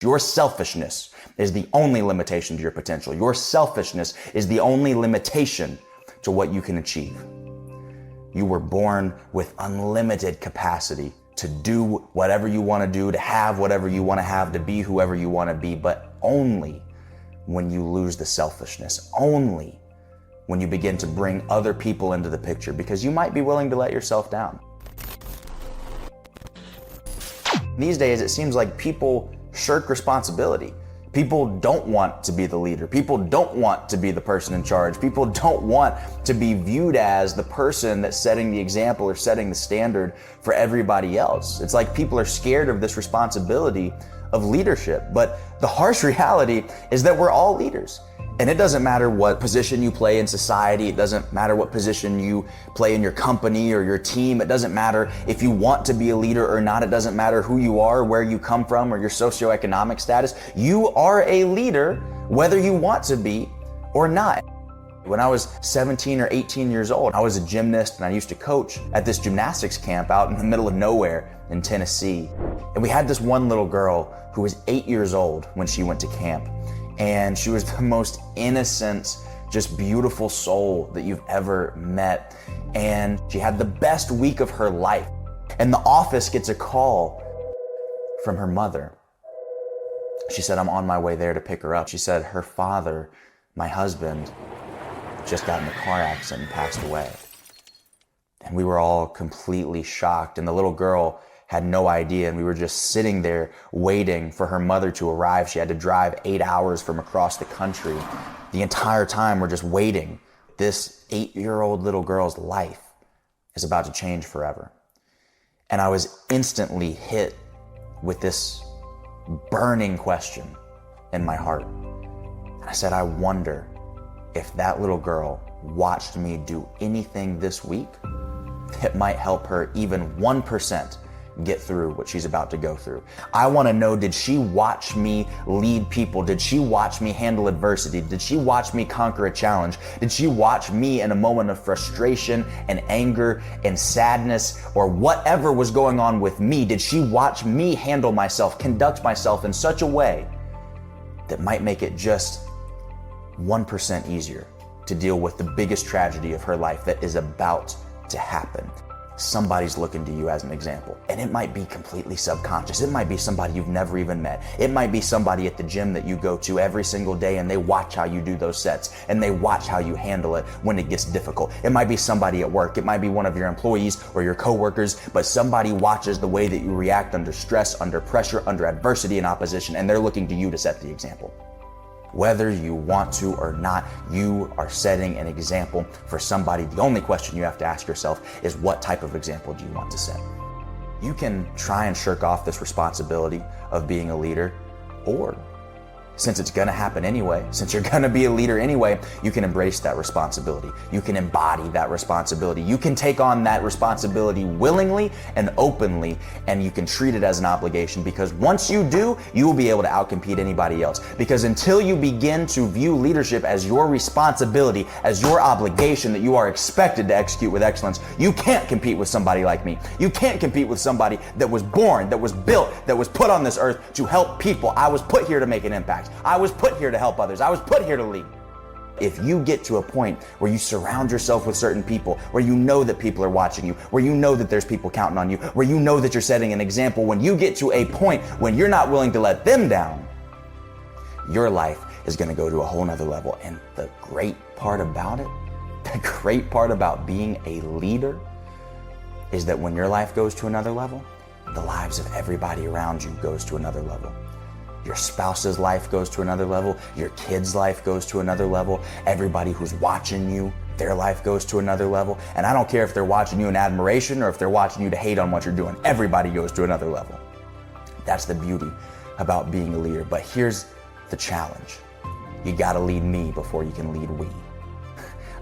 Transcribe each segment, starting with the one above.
Your selfishness is the only limitation to your potential. Your selfishness is the only limitation to what you can achieve. You were born with unlimited capacity to do whatever you want to do, to have whatever you want to have, to be whoever you want to be, but only when you lose the selfishness, only when you begin to bring other people into the picture, because you might be willing to let yourself down. These days, it seems like people shirk responsibility. People don't want to be the leader. People don't want to be the person in charge. People don't want to be viewed as the person that's setting the example or setting the standard for everybody else. It's like people are scared of this responsibility of leadership. But the harsh reality is that we're all leaders. And it doesn't matter what position you play in society. It doesn't matter what position you play in your company or your team. It doesn't matter if you want to be a leader or not. It doesn't matter who you are, where you come from, or your socioeconomic status. You are a leader whether you want to be or not. When I was 17 or 18 years old, I was a gymnast and I used to coach at this gymnastics camp out in the middle of nowhere in Tennessee. And we had this one little girl who was 8 years old when she went to camp. And she was the most innocent, just beautiful soul that you've ever met. And she had the best week of her life. And the office gets a call from her mother. She said, I'm on my way there to pick her up. She said her father, my husband, just got in a car accident and passed away. And we were all completely shocked. And the little girl had no idea, and we were just sitting there waiting for her mother to arrive. She had to drive 8 hours from across the country. The entire time we're just waiting. This 8-year-old little girl's life is about to change forever. And I was instantly hit with this burning question in my heart. I said, I wonder if that little girl watched me do anything this week that might help her even 1% get through what she's about to go through. I want to know, did she watch me lead people? Did she watch me handle adversity? Did she watch me conquer a challenge? Did she watch me in a moment of frustration and anger and sadness or whatever was going on with me? Did she watch me handle myself, conduct myself in such a way that might make it just 1% easier to deal with the biggest tragedy of her life that is about to happen? Somebody's looking to you as an example. And it might be completely subconscious. It might be somebody you've never even met. It might be somebody at the gym that you go to every single day and they watch how you do those sets and they watch how you handle it when it gets difficult. It might be somebody at work. It might be one of your employees or your coworkers, but somebody watches the way that you react under stress, under pressure, under adversity and opposition, and they're looking to you to set the example. Whether you want to or not, you are setting an example for somebody. The only question you have to ask yourself is, what type of example do you want to set? You can try and shirk off this responsibility of being a leader, or since it's gonna happen anyway, since you're gonna be a leader anyway, you can embrace that responsibility. You can embody that responsibility. You can take on that responsibility willingly and openly, and you can treat it as an obligation, because once you do, you will be able to outcompete anybody else. Because until you begin to view leadership as your responsibility, as your obligation that you are expected to execute with excellence, you can't compete with somebody like me. You can't compete with somebody that was born, that was built, that was put on this earth to help people. I was put here to make an impact. I was put here to help others. I was put here to lead. If you get to a point where you surround yourself with certain people, where you know that people are watching you, where you know that there's people counting on you, where you know that you're setting an example, when you get to a point when you're not willing to let them down, your life is going to go to a whole nother level. And the great part about it, the great part about being a leader, is that when your life goes to another level, the lives of everybody around you goes to another level. Your spouse's life goes to another level. Your kid's life goes to another level. Everybody who's watching you, their life goes to another level. And I don't care if they're watching you in admiration or if they're watching you to hate on what you're doing. Everybody goes to another level. That's the beauty about being a leader. But here's the challenge. You gotta lead me before you can lead we.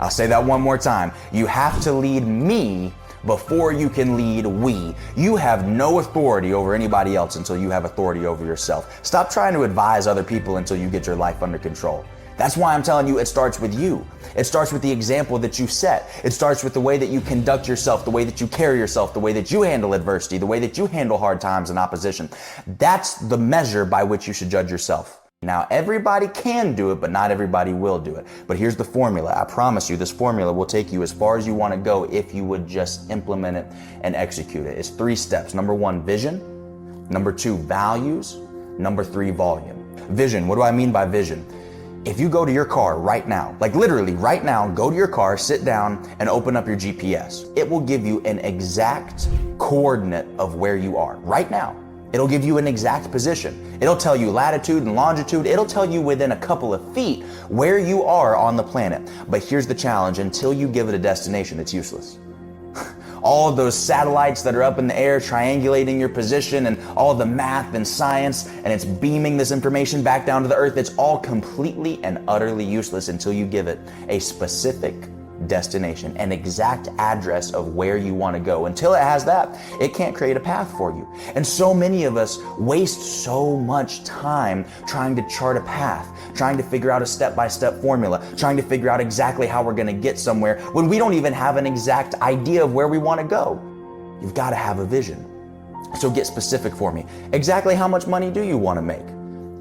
I'll say that one more time. You have to lead me before you can lead we. You have no authority over anybody else until you have authority over yourself. Stop trying to advise other people until you get your life under control. That's why I'm telling you it starts with you. It starts with the example that you set. It starts with the way that you conduct yourself, the way that you carry yourself, the way that you handle adversity, the way that you handle hard times and opposition. That's the measure by which you should judge yourself. Now, everybody can do it, but not everybody will do it. But here's the formula. I promise you, this formula will take you as far as you want to go if you would just implement it and execute it. It's 3 steps. Number 1, vision. Number 2, values. Number 3, volume. Vision. What do I mean by vision? If you go to your car right now, like literally right now, go to your car, sit down and open up your GPS. It will give you an exact coordinate of where you are right now. It'll give you an exact position. It'll tell you latitude and longitude. It'll tell you within a couple of feet where you are on the planet. But here's the challenge. Until you give it a destination, it's useless. All of those satellites that are up in the air triangulating your position and all the math and science, and it's beaming this information back down to the earth, it's all completely and utterly useless until you give it a specific destination, an exact address of where you want to go. Until it has that, it can't create a path for you. And so many of us waste so much time trying to chart a path, trying to figure out a step-by-step formula, trying to figure out exactly how we're going to get somewhere when we don't even have an exact idea of where we want to go. You've got to have a vision. So get specific for me. Exactly how much money do you want to make?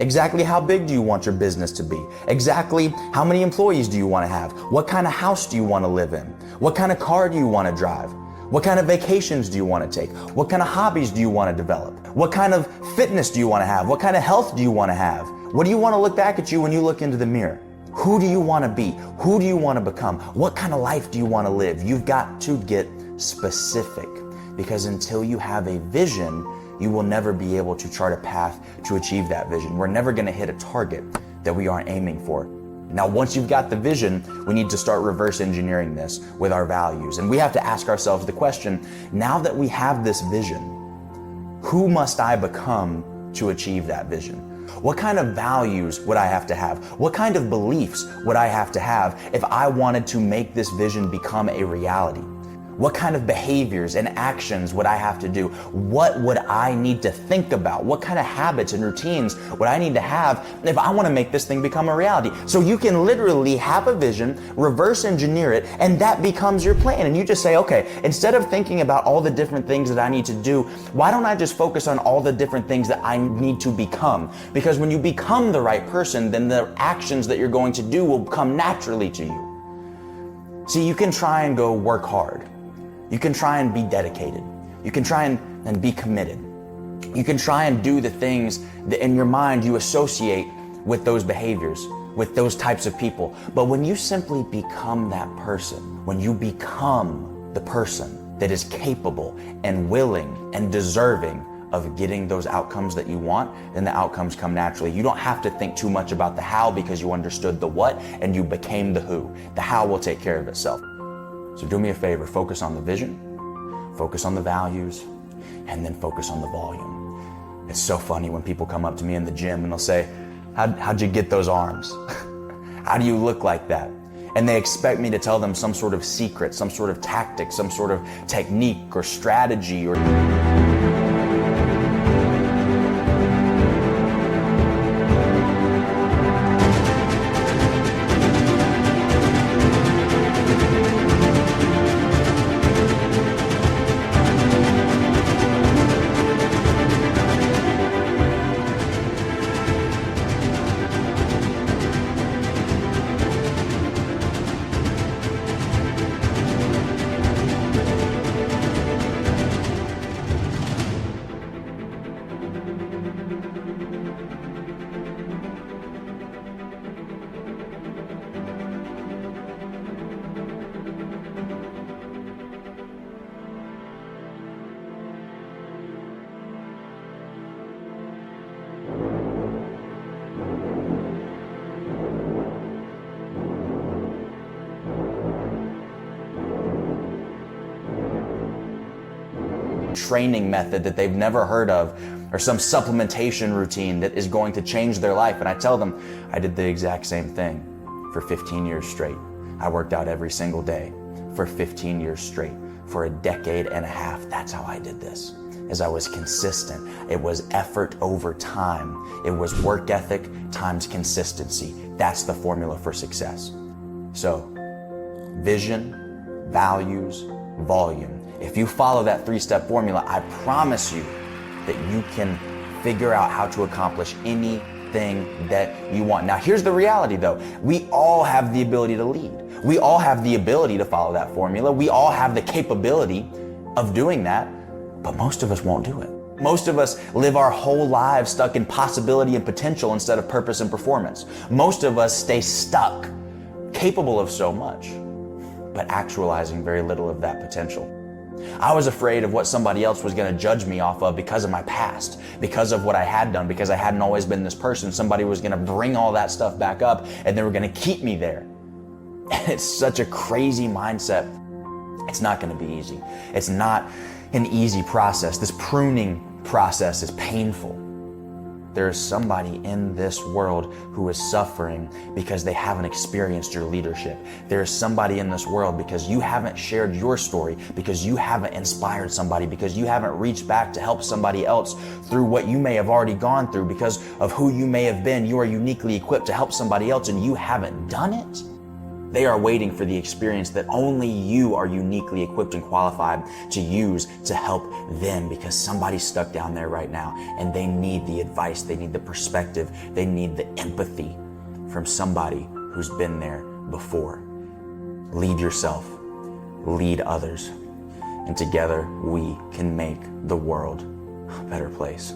Exactly how big do you want your business to be? Exactly how many employees do you want to have? What kind of house do you want to live in? What kind of car do you want to drive? What kind of vacations do you want to take? What kind of hobbies do you want to develop? What kind of fitness do you want to have? What kind of health do you want to have? What do you want to look back at you when you look into the mirror? Who do you want to be? Who do you want to become? What kind of life do you want to live? You've got to get specific, because until you have a vision, you will never be able to chart a path to achieve that vision. We're never going to hit a target that we aren't aiming for. Now, once you've got the vision, we need to start reverse engineering this with our values. And we have to ask ourselves the question, now that we have this vision, who must I become to achieve that vision? What kind of values would I have to have? What kind of beliefs would I have to have if I wanted to make this vision become a reality? What kind of behaviors and actions would I have to do? What would I need to think about? What kind of habits and routines would I need to have if I want to make this thing become a reality? So you can literally have a vision, reverse engineer it, and that becomes your plan. And you just say, okay, instead of thinking about all the different things that I need to do, why don't I just focus on all the different things that I need to become? Because when you become the right person, then the actions that you're going to do will come naturally to you. See, you can try and go work hard. You can try and be dedicated. You can try and be committed. You can try and do the things that in your mind you associate with those behaviors, with those types of people. But when you simply become that person, when you become the person that is capable and willing and deserving of getting those outcomes that you want, then the outcomes come naturally. You don't have to think too much about the how, because you understood the what and you became the who. The how will take care of itself. So do me a favor, focus on the vision, focus on the values, and then focus on the volume. It's so funny when people come up to me in the gym and they'll say, how'd you get those arms? How do you look like that? And they expect me to tell them some sort of secret, some sort of tactic, some sort of technique or strategy or... training method that they've never heard of, or some supplementation routine that is going to change their life. And I tell them, I did the exact same thing for 15 years straight. I worked out every single day for 15 years straight, for a decade and a half. That's how I did this. is I was consistent. It was effort over time. It was work ethic times consistency. That's the formula for success. So, vision, values, volume. If you follow that 3-step formula, I promise you that you can figure out how to accomplish anything that you want. Now, here's the reality though. We all have the ability to lead. We all have the ability to follow that formula. We all have the capability of doing that, but most of us won't do it. Most of us live our whole lives stuck in possibility and potential instead of purpose and performance. Most of us stay stuck, capable of so much, but actualizing very little of that potential. I was afraid of what somebody else was going to judge me off of because of my past, because of what I had done, because I hadn't always been this person. Somebody was going to bring all that stuff back up and they were going to keep me there. And it's such a crazy mindset. It's not going to be easy. It's not an easy process. This pruning process is painful. There is somebody in this world who is suffering because they haven't experienced your leadership. There is somebody in this world because you haven't shared your story, because you haven't inspired somebody, because you haven't reached back to help somebody else through what you may have already gone through, because of who you may have been. You are uniquely equipped to help somebody else and you haven't done it. They are waiting for the experience that only you are uniquely equipped and qualified to use to help them, because somebody's stuck down there right now and they need the advice, they need the perspective, they need the empathy from somebody who's been there before. Lead yourself, lead others, and together we can make the world a better place.